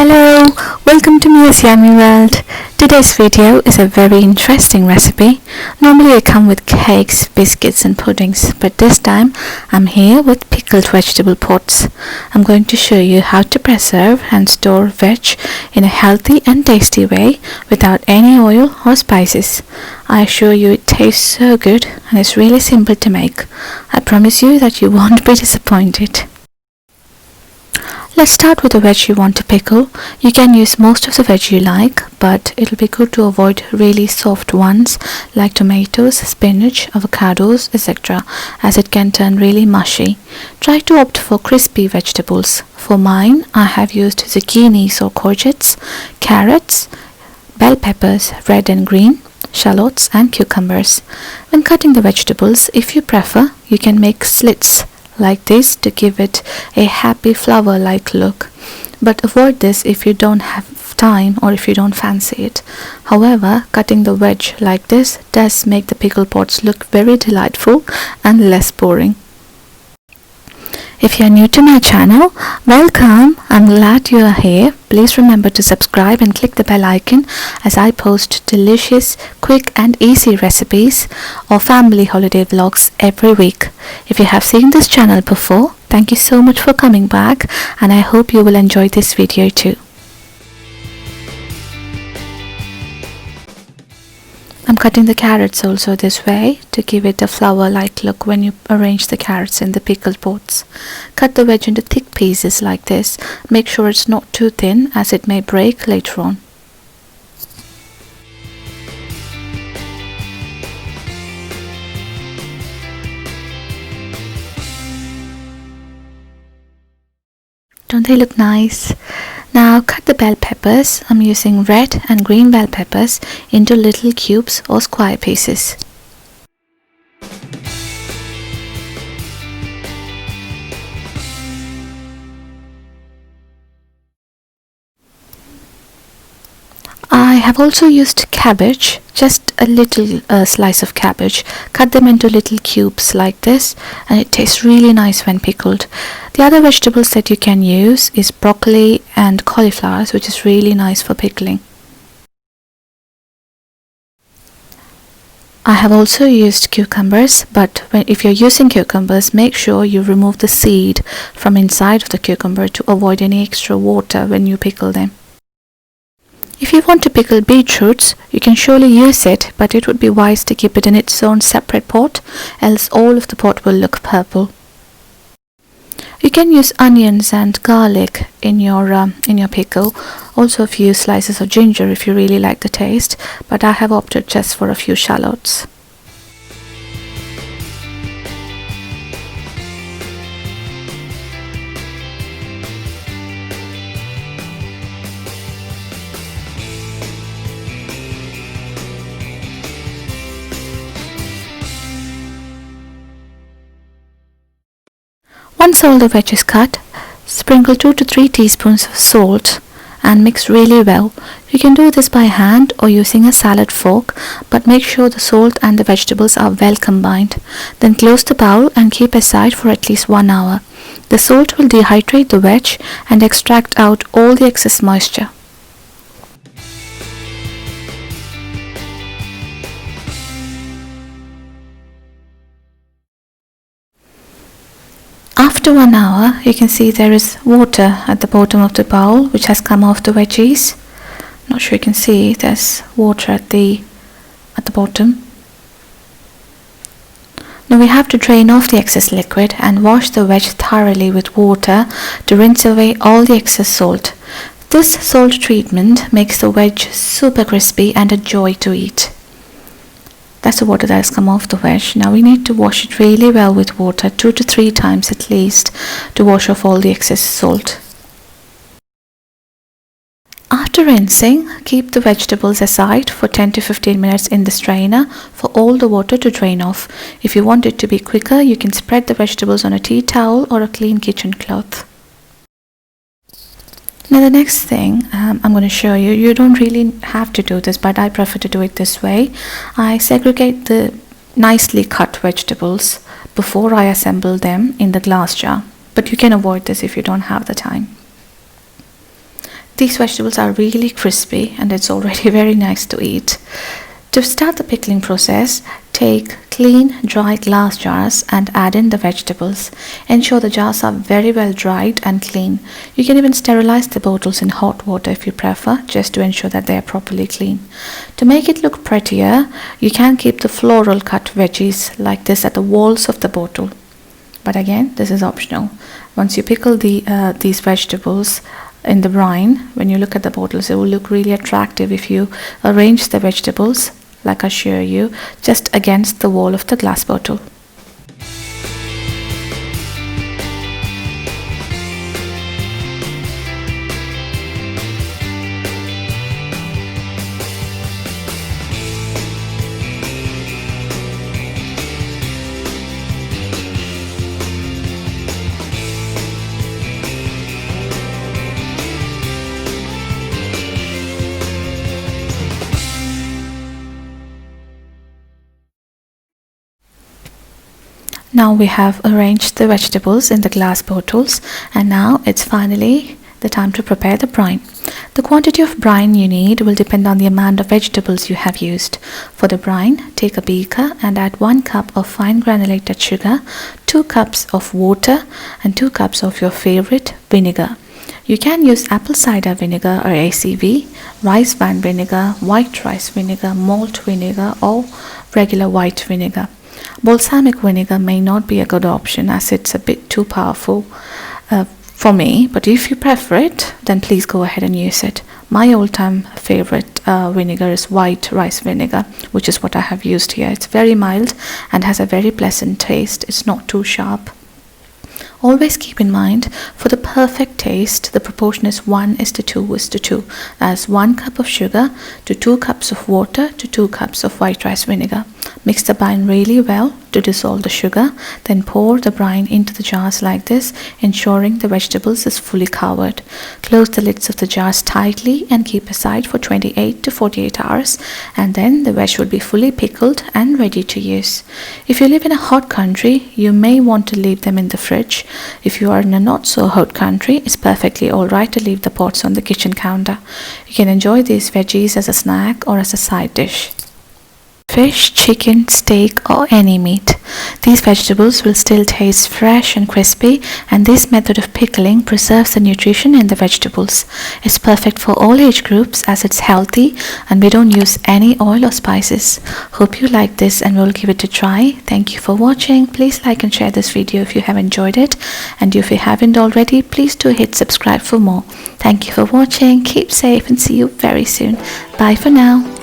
Hello, welcome to Mia's Yummy World. Today's video is a very interesting recipe. Normally I come with cakes, biscuits and puddings, but this time I'm here with pickled vegetable pots. I'm going to show you how to preserve and store veg in a healthy and tasty way without any oil or spices. I assure you it tastes so good and it's really simple to make. I promise you that you won't be disappointed. Let's start with the veg you want to pickle. You can use most of the veg you like, but it'll be good to avoid really soft ones like tomatoes, spinach, avocados, etc., as it can turn really mushy. Try to opt for crispy vegetables. For mine, I have used zucchinis or courgettes, carrots, bell peppers, red and green, shallots and cucumbers. When cutting the vegetables, if you prefer, you can make slits like this to give it a happy flower-like look, but avoid this if you don't have time or if you don't fancy it. However, cutting the veg like this does make the pickle pots look very delightful and less boring. If you are new to my channel, welcome. I'm glad you are here. Please remember to subscribe and click the bell icon as I post delicious, quick and easy recipes or family holiday vlogs every week. If you have seen this channel before, thank you so much for coming back and I hope you will enjoy this video too. I'm cutting the carrots also this way to give it a flower-like look when you arrange the carrots in the pickled pots. Cut the veg into thick pieces like this. Make sure it's not too thin as it may break later on. Don't they look nice? Now cut the bell peppers. I'm using red and green bell peppers into little cubes or square pieces. I have also used cabbage, just a little slice of cabbage. Cut them into little cubes like this and it tastes really nice when pickled. The other vegetables that you can use is broccoli and cauliflowers, which is really nice for pickling. I have also used cucumbers, but if you're using cucumbers, make sure you remove the seed from inside of the cucumber to avoid any extra water when you pickle them. If you want to pickle beetroots, you can surely use it, but it would be wise to keep it in its own separate pot, else all of the pot will look purple. You can use onions and garlic in your pickle, also a few slices of ginger if you really like the taste, but I have opted just for a few shallots. Once all the veg is cut, sprinkle 2 to 3 teaspoons of salt and mix really well. You can do this by hand or using a salad fork, but make sure the salt and the vegetables are well combined. Then close the bowl and keep aside for at least 1 hour. The salt will dehydrate the veg and extract out all the excess moisture. After 1 hour, you can see there is water at the bottom of the bowl which has come off the veggies. Not sure you can see, there's water at the bottom. Now we have to drain off the excess liquid and wash the veg thoroughly with water to rinse away all the excess salt. This salt treatment makes the veg super crispy and a joy to eat. That's the water that has come off the veg. Now we need to wash it really well with water 2 to 3 times at least to wash off all the excess salt. After rinsing, keep the vegetables aside for 10 to 15 minutes in the strainer for all the water to drain off. If you want it to be quicker, you can spread the vegetables on a tea towel or a clean kitchen cloth. Now the next thing I'm going to show you, you don't really have to do this, but I prefer to do it this way. I segregate the nicely cut vegetables before I assemble them in the glass jar, but you can avoid this if you don't have the time. These vegetables are really crispy and it's already very nice to eat. To start the pickling process, take clean, dry glass jars and add in the vegetables. Ensure the jars are very well dried and clean. You can even sterilize the bottles in hot water if you prefer, just to ensure that they are properly clean. To make it look prettier, you can keep the floral cut veggies like this at the walls of the bottle. But again, this is optional. Once you pickle these vegetables in the brine, when you look at the bottles, it will look really attractive if you arrange the vegetables like I show you just against the wall of the glass bottle. Now we have arranged the vegetables in the glass bottles, and now it's finally the time to prepare the brine. The quantity of brine you need will depend on the amount of vegetables you have used. For the brine, take a beaker and add 1 cup of fine granulated sugar, 2 cups of water and 2 cups of your favorite vinegar. You can use apple cider vinegar or ACV, rice wine vinegar, white rice vinegar, malt vinegar or regular white vinegar. Balsamic vinegar may not be a good option as it's a bit too powerful for me, but if you prefer it, then please go ahead and use it. My all-time favorite vinegar is white rice vinegar, which is what I have used here. It's very mild and has a very pleasant taste. It's not too sharp. Always keep in mind, for the perfect taste, the proportion is 1:2:2. That's 1 cup of sugar to 2 cups of water to 2 cups of white rice vinegar. Mix the brine really well to dissolve the sugar, then pour the brine into the jars like this, ensuring the vegetables is fully covered. Close the lids of the jars tightly and keep aside for 28 to 48 hours, and then the veg will be fully pickled and ready to use. If you live in a hot country, you may want to leave them in the fridge. If you are in a not so hot country, it's perfectly alright to leave the pots on the kitchen counter. You can enjoy these veggies as a snack or as a side dish. Fish, chicken, steak or any meat. These vegetables will still taste fresh and crispy, and this method of pickling preserves the nutrition in the vegetables. It's perfect for all age groups as it's healthy and we don't use any oil or spices. Hope you like this and will give it a try. Thank you for watching. Please like and share this video if you have enjoyed it, and if you haven't already, please do hit subscribe for more. Thank you for watching. Keep safe and see you very soon. Bye for now.